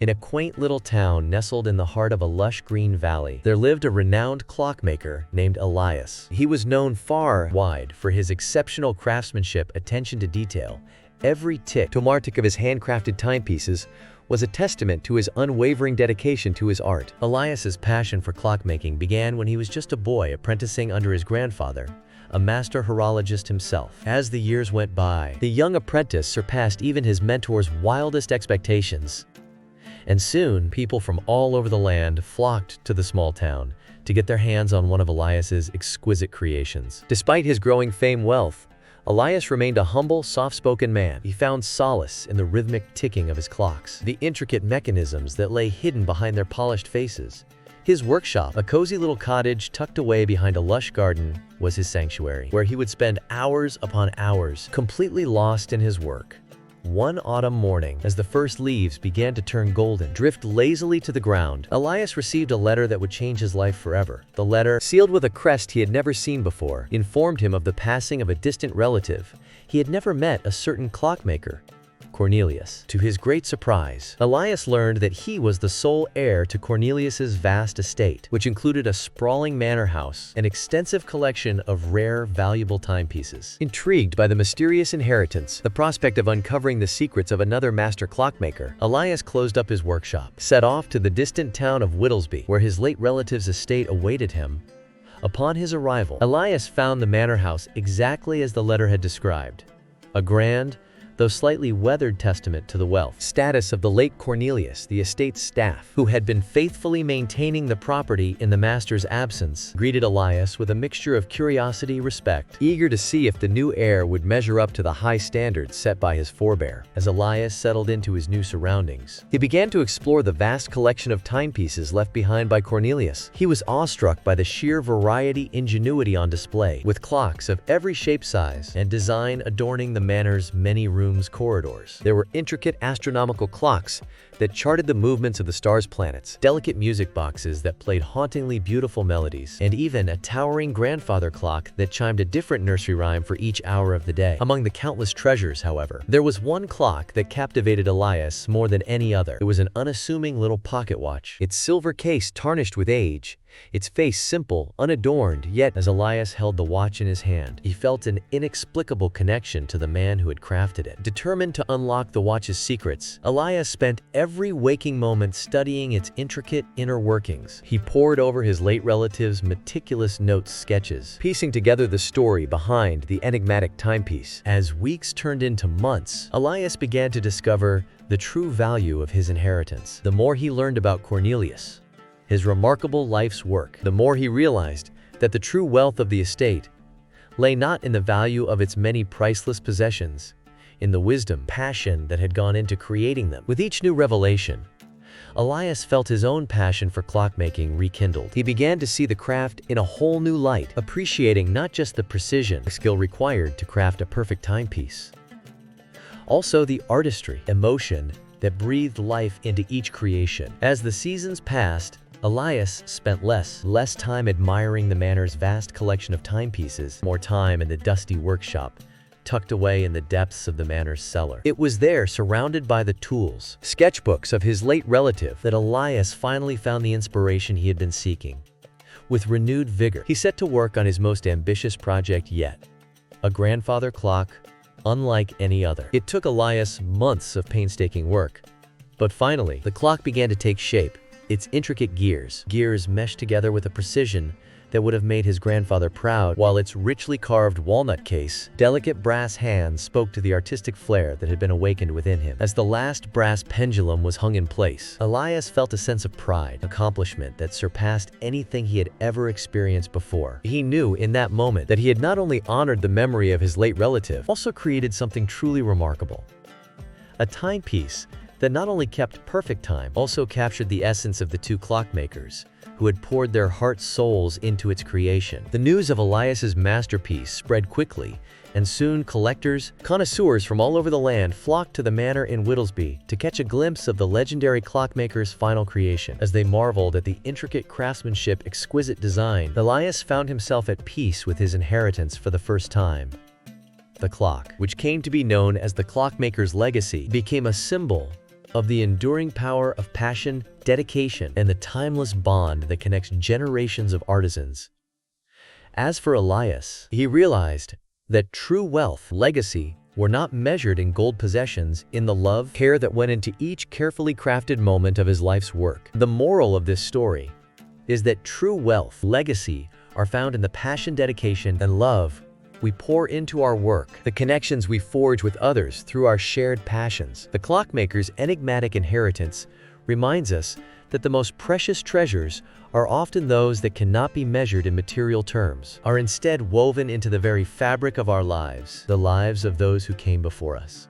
In a quaint little town nestled in the heart of a lush green valley, there lived a renowned clockmaker named Elias. He was known far and wide for his exceptional craftsmanship, attention to detail. Every tick of his handcrafted timepieces was a testament to his unwavering dedication to his art. Elias's passion for clockmaking began when he was just a boy apprenticing under his grandfather, a master horologist himself. As the years went by, the young apprentice surpassed even his mentor's wildest expectations. And soon, people from all over the land flocked to the small town to get their hands on one of Elias's exquisite creations. Despite his growing wealth, Elias remained a humble, soft-spoken man. He found solace in the rhythmic ticking of his clocks, the intricate mechanisms that lay hidden behind their polished faces. His workshop, a cozy little cottage tucked away behind a lush garden, was his sanctuary, where he would spend hours upon hours, completely lost in his work. One autumn morning, as the first leaves began to turn golden, drift lazily to the ground, Elias received a letter that would change his life forever. The letter, sealed with a crest he had never seen before, informed him of the passing of a distant relative. He had never met a certain clockmaker, Cornelius. To his great surprise, Elias learned that he was the sole heir to Cornelius's vast estate, which included a sprawling manor house, an extensive collection of rare, valuable timepieces. Intrigued by the mysterious inheritance, the prospect of uncovering the secrets of another master clockmaker, Elias closed up his workshop, set off to the distant town of Whittlesby, where his late relative's estate awaited him. Upon his arrival, Elias found the manor house exactly as the letter had described. A grand, though slightly weathered testament to the wealth status of the late Cornelius, the estate's staff, who had been faithfully maintaining the property in the master's absence, greeted Elias with a mixture of curiosity, respect, eager to see if the new heir would measure up to the high standards set by his forebear. As Elias settled into his new surroundings, he began to explore the vast collection of timepieces left behind by Cornelius. He was awestruck by the sheer ingenuity on display, with clocks of every shape, size, and design adorning the manor's many rooms corridors. There were intricate astronomical clocks that charted the movements of the stars' planets, delicate music boxes that played hauntingly beautiful melodies, and even a towering grandfather clock that chimed a different nursery rhyme for each hour of the day. Among the countless treasures, however, there was one clock that captivated Elias more than any other. It was an unassuming little pocket watch, its silver case tarnished with age, its face simple, unadorned, yet as Elias held the watch in his hand, he felt an inexplicable connection to the man who had crafted it. Determined to unlock the watch's secrets, Elias spent every waking moment studying its intricate inner workings. He pored over his late relative's meticulous notes, sketches, piecing together the story behind the enigmatic timepiece. As weeks turned into months, Elias began to discover the true value of his inheritance. The more he learned about Cornelius, his remarkable life's work, the more he realized that the true wealth of the estate lay not in the value of its many priceless possessions, in the wisdom, passion that had gone into creating them. With each new revelation, Elias felt his own passion for clockmaking rekindled. He began to see the craft in a whole new light, appreciating not just the precision skill required to craft a perfect timepiece, also the artistry, emotion that breathed life into each creation. As the seasons passed, Elias spent less time admiring the manor's vast collection of timepieces, more time in the dusty workshop, tucked away in the depths of the manor's cellar. It was there, surrounded by the tools, sketchbooks of his late relative, that Elias finally found the inspiration he had been seeking. With renewed vigor, he set to work on his most ambitious project yet, a grandfather clock unlike any other. It took Elias months of painstaking work, but finally, the clock began to take shape. Its intricate gears meshed together with a precision that would have made his grandfather proud, while its richly carved walnut case, delicate brass hands spoke to the artistic flair that had been awakened within him. As the last brass pendulum was hung in place, Elias felt a sense of pride, accomplishment that surpassed anything he had ever experienced before. He knew in that moment that he had not only honored the memory of his late relative, also created something truly remarkable. A timepiece that not only kept perfect time, also captured the essence of the two clockmakers, who had poured their hearts' souls into its creation. The news of Elias's masterpiece spread quickly, and soon connoisseurs from all over the land flocked to the manor in Whittlesby to catch a glimpse of the legendary clockmaker's final creation. As they marveled at the intricate craftsmanship, exquisite design, Elias found himself at peace with his inheritance for the first time. The clock, which came to be known as the clockmaker's legacy, became a symbol of the enduring power of passion, dedication, and the timeless bond that connects generations of artisans. As for Elias, he realized that true wealth, legacy, were not measured in gold possessions, in the love, care that went into each carefully crafted moment of his life's work. The moral of this story is that true wealth, legacy, are found in the passion, dedication, and love we pour into our work, the connections we forge with others through our shared passions. The Clockmaker's enigmatic inheritance reminds us that the most precious treasures are often those that cannot be measured in material terms, are instead woven into the very fabric of our lives, the lives of those who came before us.